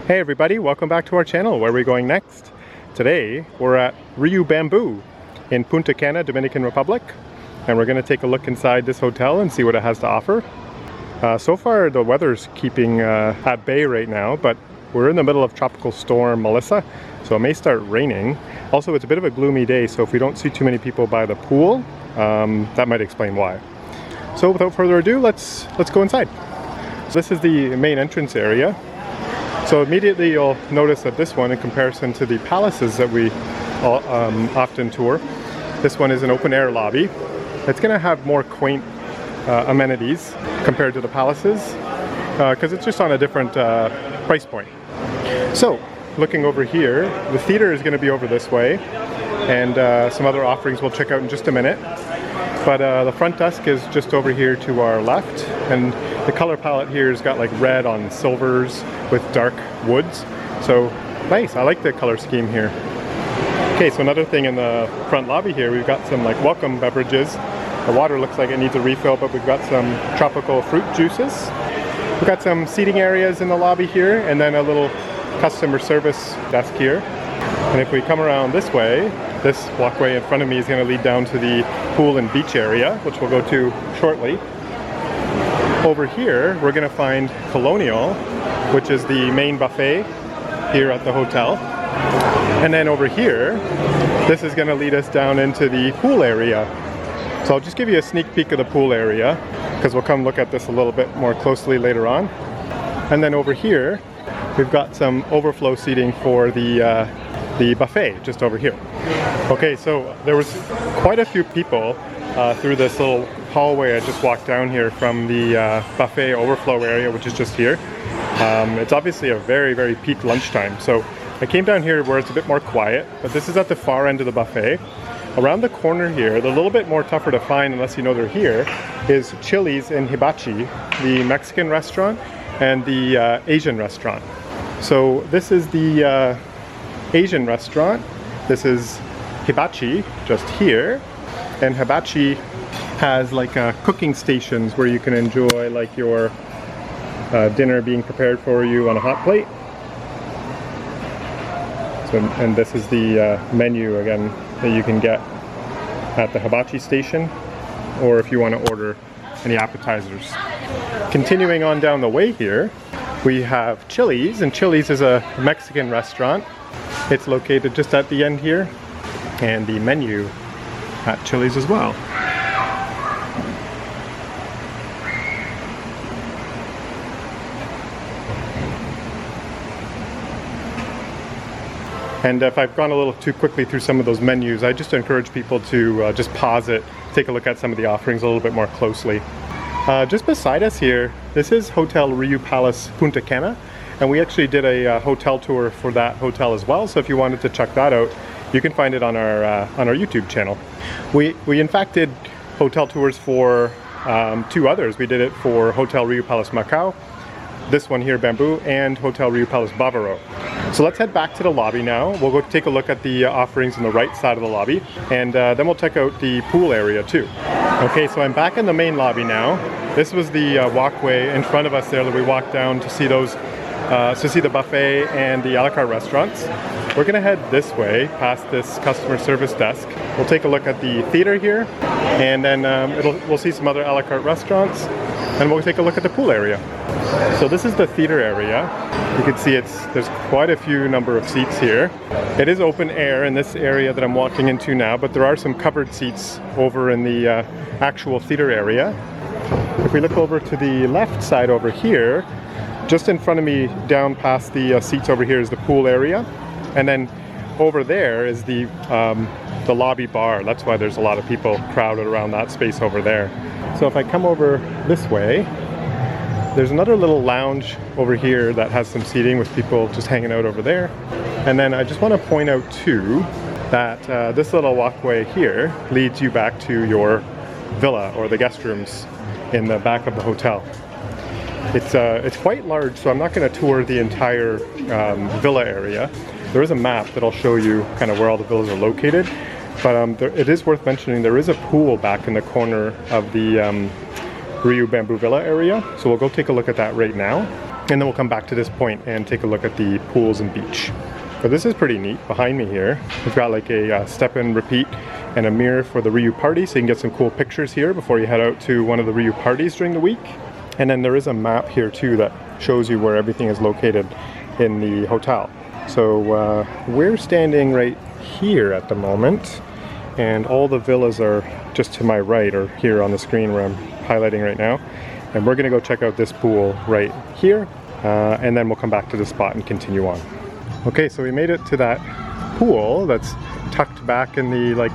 Hey everybody, welcome back to our channel. Where are we going next? Today we're at RIU Bambu in Punta Cana, Dominican Republic, and we're going to take a look inside this hotel and see what it has to offer. So far the weather's keeping at bay right now, but we're in the middle of Tropical Storm Melissa, so it may start raining. Also, it's a bit of a gloomy day, so if we don't see too many people by the pool, that might explain why. So without further ado, let's go inside. This is the main entrance area. So immediately you'll notice that this one, in comparison to the palaces that we often tour, this one is an open air lobby. It's going to have more quaint amenities compared to the palaces because it's just on a different price point. So looking over here, the theater is going to be over this way, and some other offerings we'll check out in just a minute. But the front desk is just over here to our left, and the color palette here has got like red on silvers with dark woods. So nice, I like the color scheme here. Okay, so another thing in the front lobby here, we've got some like welcome beverages. The water looks like it needs a refill, but we've got some tropical fruit juices. We've got some seating areas in the lobby here, and then a little customer service desk here. And if we come around this way, this walkway in front of me is going to lead down to the pool and beach area, which we'll go to shortly. Over here, we're going to find Colonial, which is the main buffet here at the hotel. And then over here, this is going to lead us down into the pool area. So I'll just give you a sneak peek of the pool area, because we'll come look at this a little bit more closely later on. And then over here, we've got some overflow seating for the buffet just over here. Okay, so there was quite a few people through this little hallway I just walked down here from the buffet overflow area, which is just here. It's obviously a very peak lunchtime, so I came down here where it's a bit more quiet, but this is at the far end of the buffet. Around the corner here, they're a little bit more tougher to find unless you know they're here, is Chili's and Hibachi, the Mexican restaurant and the Asian restaurant. So this is the Asian restaurant. This is Hibachi, just here. And Hibachi has like cooking stations where you can enjoy like your dinner being prepared for you on a hot plate. So, and this is the menu again that you can get at the Hibachi station, or if you want to order any appetizers. Continuing on down the way here, we have Chili's, and Chili's is a Mexican restaurant. It's located just at the end here, and the menu at Chili's as well. And if I've gone a little too quickly through some of those menus, I just encourage people to just pause it, take a look at some of the offerings a little bit more closely. Just beside us here, this is Hotel RIU Palace Punta Cana, and we actually did a hotel tour for that hotel as well. So if you wanted to check that out, you can find it on our YouTube channel. We in fact did hotel tours for two others. We did it for Hotel RIU Palace Macau, this one here Bambu, and Hotel RIU Palace Bavaro. So let's head back to the lobby now. We'll go take a look at the offerings on the right side of the lobby, and then we'll check out the pool area too. Okay, so I'm back in the main lobby now. This was the walkway in front of us there that we walked down to see those, to see the buffet and the a la carte restaurants. We're gonna head this way, past this customer service desk. We'll take a look at the theater here, and then we'll see some other a la carte restaurants, and we'll take a look at the pool area. So this is the theater area. You can see there's quite a few number of seats here. It is open air in this area that I'm walking into now, but there are some covered seats over in the actual theater area. If we look over to the left side over here, just in front of me, down past the seats over here, is the pool area, and then over there is the lobby bar. That's why there's a lot of people crowded around that space over there. So if I come over this way, there's another little lounge over here that has some seating with people just hanging out over there. And then I just want to point out too that this little walkway here leads you back to your villa or the guest rooms in the back of the hotel. It's quite large, so I'm not going to tour the entire villa area. There is a map that'll show you kind of where all the villas are located, but it is worth mentioning there is a pool back in the corner of the RIU Bambu Villa area, so we'll go take a look at that right now. And then we'll come back to this point and take a look at the pools and beach. But this is pretty neat. Behind me here, we've got like a step and repeat and a mirror for the RIU party, so you can get some cool pictures here before you head out to one of the RIU parties during the week. And then there is a map here too that shows you where everything is located in the hotel. So we're standing right here at the moment, and all the villas are just to my right, or here on the screen where I'm highlighting right now. And we're gonna go check out this pool right here, and then we'll come back to the spot and continue on. Okay, so we made it to that pool that's tucked back in the, like,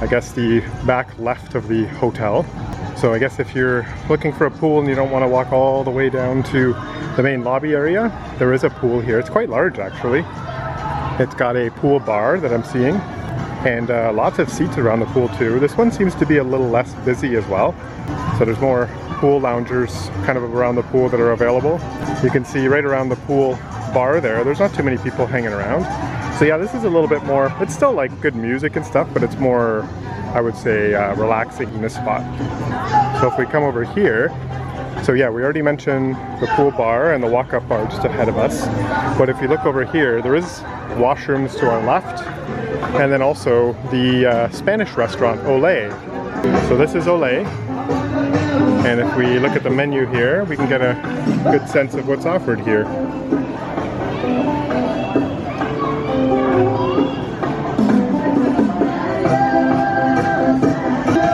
I guess the back left of the hotel. So I guess if you're looking for a pool and you don't want to walk all the way down to the main lobby area, there is a pool here. It's quite large actually. It's got a pool bar that I'm seeing, and lots of seats around the pool too. This one seems to be a little less busy as well. So there's more pool loungers kind of around the pool that are available. You can see right around the pool bar there's not too many people hanging around. So yeah, this is a little bit more, it's still like good music and stuff, but it's more, I would say, relaxing in this spot. So if we come over here, so yeah, we already mentioned the pool bar and the walk-up bar just ahead of us. But if you look over here, there is washrooms to our left, and then also the Spanish restaurant, Olé. So this is Olé. And if we look at the menu here, we can get a good sense of what's offered here.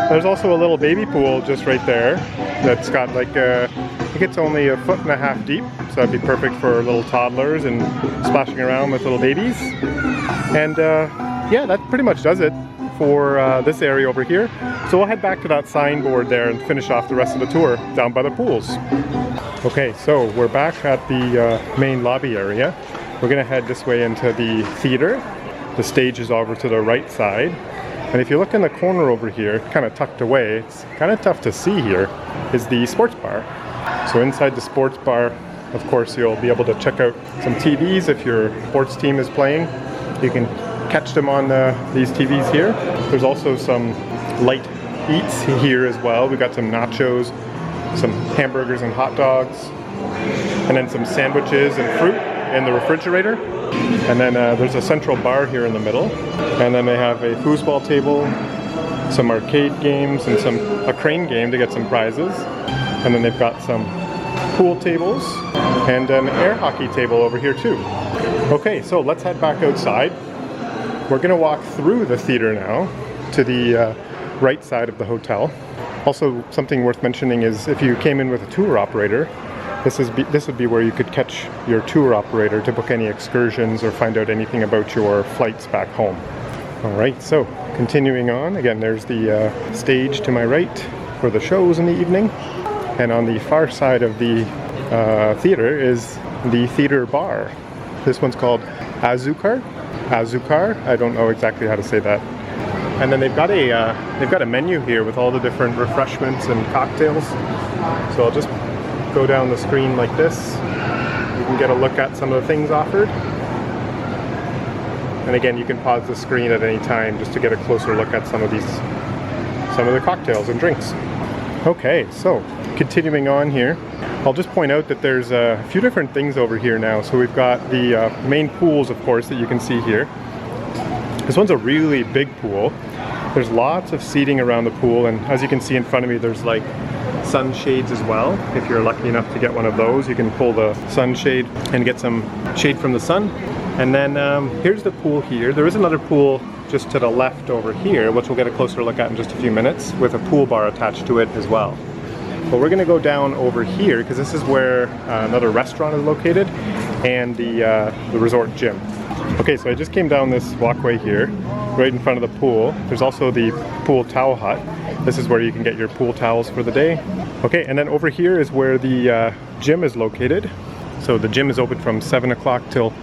There's also a little baby pool just right there that's got like I think it's only 1.5 feet deep, so that'd be perfect for little toddlers and splashing around with little babies. And yeah, that pretty much does it for this area over here. So we'll head back to that signboard there and finish off the rest of the tour down by the pools. Okay, so we're back at the main lobby area. We're gonna head this way into the theater. The stage is over to the right side. And if you look in the corner over here, kind of tucked away, it's kind of tough to see here, is the sports bar. So inside the sports bar, of course, you'll be able to check out some TVs if your sports team is playing. You can catch them on these TVs here. There's also some light eats here as well. We've got some nachos, some hamburgers and hot dogs, and then some sandwiches and fruit in the refrigerator. And then there's a central bar here in the middle. And then they have a foosball table, some arcade games, and a crane game to get some prizes. And then they've got some pool tables and an air hockey table over here too. Okay, so let's head back outside. We're gonna walk through the theater now to the right side of the hotel. Also, something worth mentioning is if you came in with a tour operator, this would be where you could catch your tour operator to book any excursions or find out anything about your flights back home. All right, so continuing on, again, there's the stage to my right for the shows in the evening. And on the far side of the theater is the theater bar. This one's called Azúcar. I don't know exactly how to say that. And then they've got a menu here with all the different refreshments and cocktails. So I'll just go down the screen like this. You can get a look at some of the things offered. And again, you can pause the screen at any time just to get a closer look at some of the cocktails and drinks. Okay, so continuing on here, I'll just point out that there's a few different things over here now. So we've got the main pools, of course, that you can see here. This one's a really big pool. There's lots of seating around the pool, and as you can see in front of me, there's like sunshades as well. If you're lucky enough to get one of those, you can pull the sunshade and get some shade from the sun. And then here's the pool here. There is another pool just to the left over here, which we'll get a closer look at in just a few minutes, with a pool bar attached to it as well. But we're gonna go down over here because this is where another restaurant is located and the resort gym. Okay, so I just came down this walkway here, right in front of the pool. There's also the pool towel hut. This is where you can get your pool towels for the day. Okay, and then over here is where the gym is located. So the gym is open from 7 o'clock till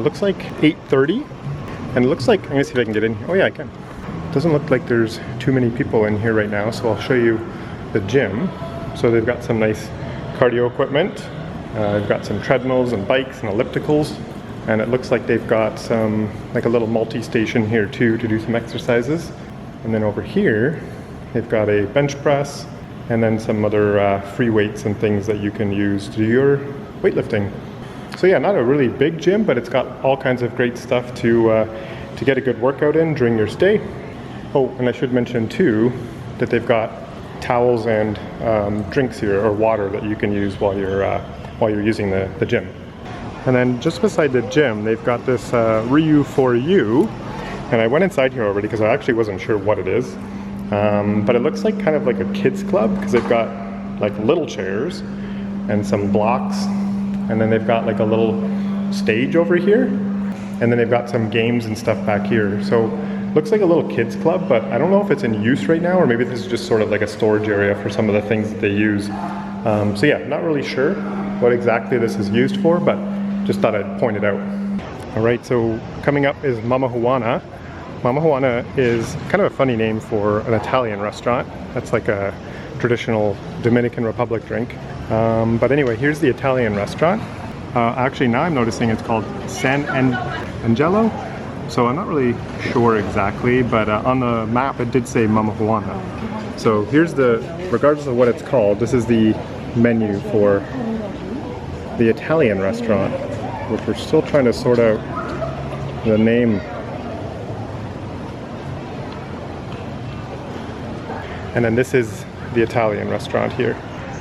looks like 8:30. And it looks like, I'm gonna see if I can get in. Oh yeah, I can. Doesn't look like there's too many people in here right now, so I'll show you the gym. So they've got some nice cardio equipment. They've got some treadmills and bikes and ellipticals. And it looks like they've got some, like a little multi-station here too to do some exercises. And then over here, they've got a bench press and then some other free weights and things that you can use to do your weightlifting. So yeah, not a really big gym, but it's got all kinds of great stuff to get a good workout in during your stay. Oh, and I should mention too that they've got towels and drinks here, or water that you can use while you're using the gym. And then just beside the gym, they've got this RIU for You, and I went inside here already because I actually wasn't sure what it is, but it looks like kind of like a kids club because they've got like little chairs and some blocks, and then they've got like a little stage over here, and then they've got some games and stuff back here. So looks like a little kids club, but I don't know if it's in use right now, or maybe this is just sort of like a storage area for some of the things that they use. So yeah, not really sure what exactly this is used for, but just thought I'd point it out. All right, so coming up is Mamajuana. Mamajuana is kind of a funny name for an Italian restaurant. That's like a traditional Dominican Republic drink. But anyway, here's the Italian restaurant. Actually, now I'm noticing it's called San Angelo. So I'm not really sure exactly, but on the map it did say Mamajuana. So here's regardless of what it's called, this is the menu for the Italian restaurant, which we're still trying to sort out the name. And then this is the Italian restaurant here.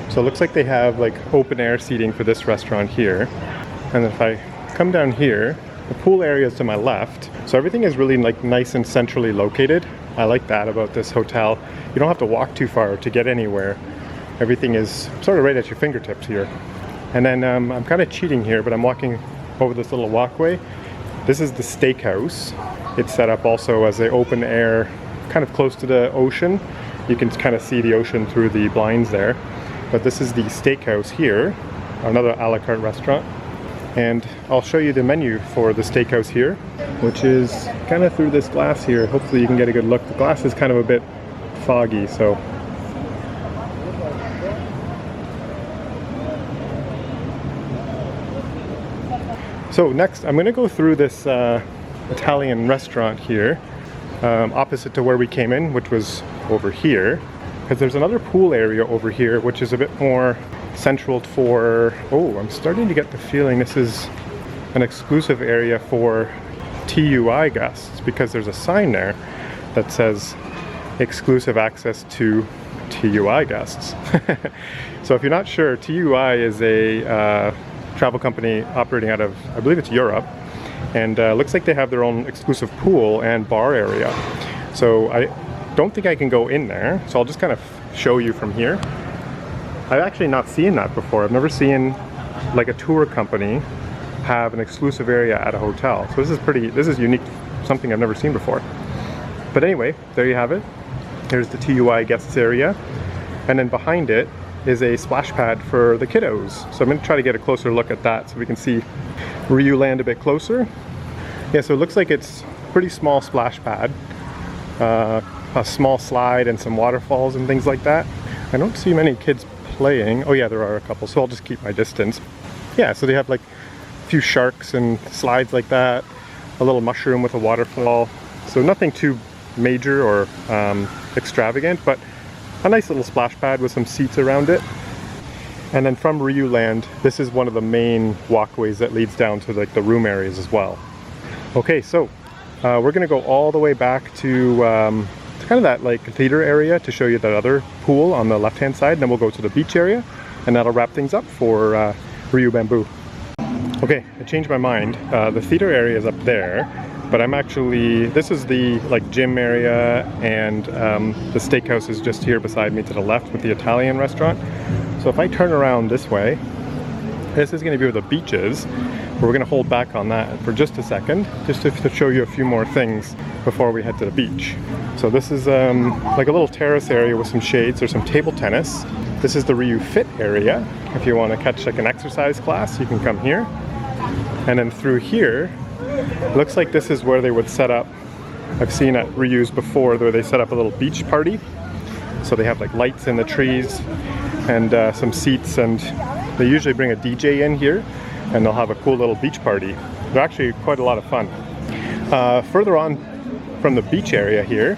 So it looks like they have like open air seating for this restaurant here. And if I come down here, the pool area is to my left. So everything is really like nice and centrally located. I like that about this hotel. You don't have to walk too far to get anywhere. Everything is sort of right at your fingertips here. And then I'm kind of cheating here, but I'm walking over this little walkway. This is the Steakhouse. It's set up also as an open air, kind of close to the ocean. You can kind of see the ocean through the blinds there. But this is the Steakhouse here, another a la carte restaurant. And I'll show you the menu for the Steakhouse here, which is kind of through this glass here. Hopefully you can get a good look. The glass is kind of a bit foggy, so. So next, I'm gonna go through this Italian restaurant here, opposite to where we came in, which was over here, because there's another pool area over here, which is a bit more central for, oh, I'm starting to get the feeling this is an exclusive area for TUI guests, because there's a sign there that says exclusive access to TUI guests. So if you're not sure, TUI is a travel company operating out of, I believe it's Europe, and looks like they have their own exclusive pool and bar area. So I don't think I can go in there, so I'll just kind of show you from here. I've actually not seen that before. I've never seen like a tour company have an exclusive area at a hotel. So this is unique, something I've never seen before. But anyway, there you have it. Here's the TUI guests area. And then behind it is a splash pad for the kiddos. So I'm gonna try to get a closer look at that so we can see RIU Land a bit closer. Yeah, so it looks like it's a pretty small splash pad. A small slide and some waterfalls and things like that. I don't see many kids playing. Oh yeah, there are a couple, so I'll just keep my distance. Yeah, so they have like a few sharks and slides like that, a little mushroom with a waterfall. So nothing too major or extravagant, but a nice little splash pad with some seats around it. And then from RIU Land, this is one of the main walkways that leads down to like the room areas as well. Okay, so we're gonna go all the way back to kind of that like theater area to show you that other pool on the left hand side, and then we'll go to the beach area, and that'll wrap things up for RIU Bambu. Okay, I changed my mind. The theater area is up there, but I'm actually, this is the like gym area, and the Steakhouse is just here beside me to the left with the Italian restaurant. So if I turn around this way, this is going to be where the beach is, but we're going to hold back on that for just a second, just to show you a few more things before we head to the beach. So this is like a little terrace area with some shades. There's some table tennis. This is the RIU Fit area. If you want to catch like an exercise class, you can come here. And then through here, looks like this is where they would set up, I've seen at RIU's before, where they set up a little beach party. So they have like lights in the trees and some seats, and they usually bring a DJ in here and they'll have a cool little beach party. They're actually quite a lot of fun. Further on from the beach area here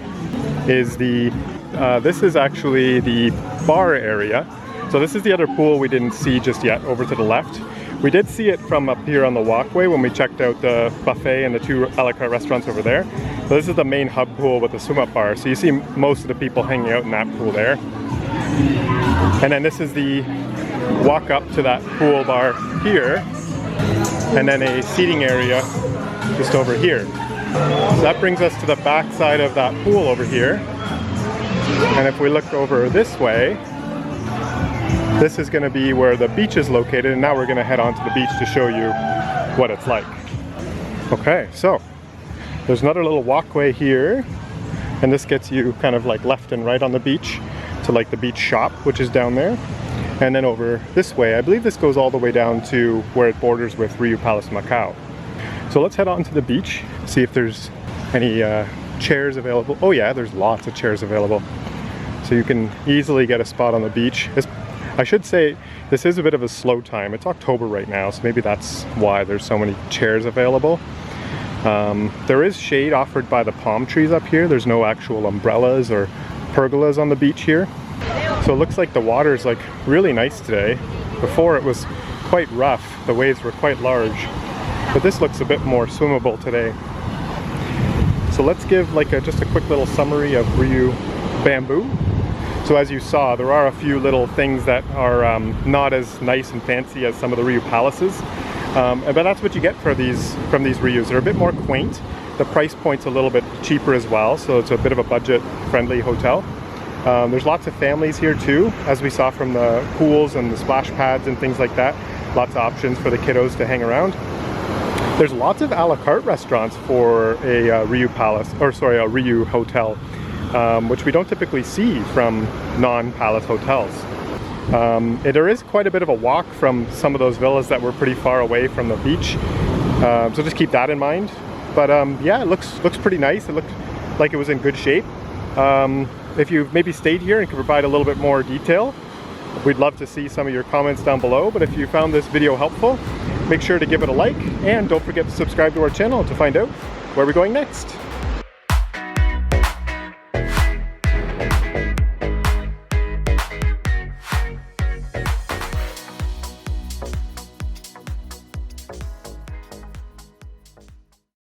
is this is actually the bar area. So this is the other pool we didn't see just yet over to the left. We did see it from up here on the walkway when we checked out the buffet and the 2 a la carte restaurants over there. So this is the main hub pool with the swim-up bar. So you see most of the people hanging out in that pool there. And then this is the walk up to that pool bar here. And then a seating area just over here. So that brings us to the back side of that pool over here. And if we look over this way, this is going to be where the beach is located, and now we're going to head on to the beach to show you what it's like. Okay, so there's another little walkway here, and this gets you kind of like left and right on the beach to like the beach shop, which is down there. And then over this way, I believe this goes all the way down to where it borders with RIU Palace Macau. So let's head on to the beach, see if there's any chairs available. Oh yeah, there's lots of chairs available. So you can easily get a spot on the beach. I should say this is a bit of a slow time. It's October right now, so maybe that's why there's so many chairs available. There is shade offered by the palm trees up here. There's no actual umbrellas or pergolas on the beach here. So it looks like the water is like really nice today. Before it was quite rough. The waves were quite large. But this looks a bit more swimmable today. So let's give like just a quick little summary of RIU Bambu. So as you saw, there are a few little things that are not as nice and fancy as some of the RIU palaces. But that's what you get from these RIUs. They're a bit more quaint. The price point's a little bit cheaper as well, so it's a bit of a budget-friendly hotel. There's lots of families here too, as we saw from the pools and the splash pads and things like that. Lots of options for the kiddos to hang around. There's lots of a la carte restaurants for a RIU hotel. Which we don't typically see from non-palace hotels. There is quite a bit of a walk from some of those villas that were pretty far away from the beach, so just keep that in mind. But yeah, it looks pretty nice. It looked like it was in good shape. If you've maybe stayed here and can provide a little bit more detail, we'd love to see some of your comments down below. But if you found this video helpful, make sure to give it a like, and don't forget to subscribe to our channel to find out where we're going next.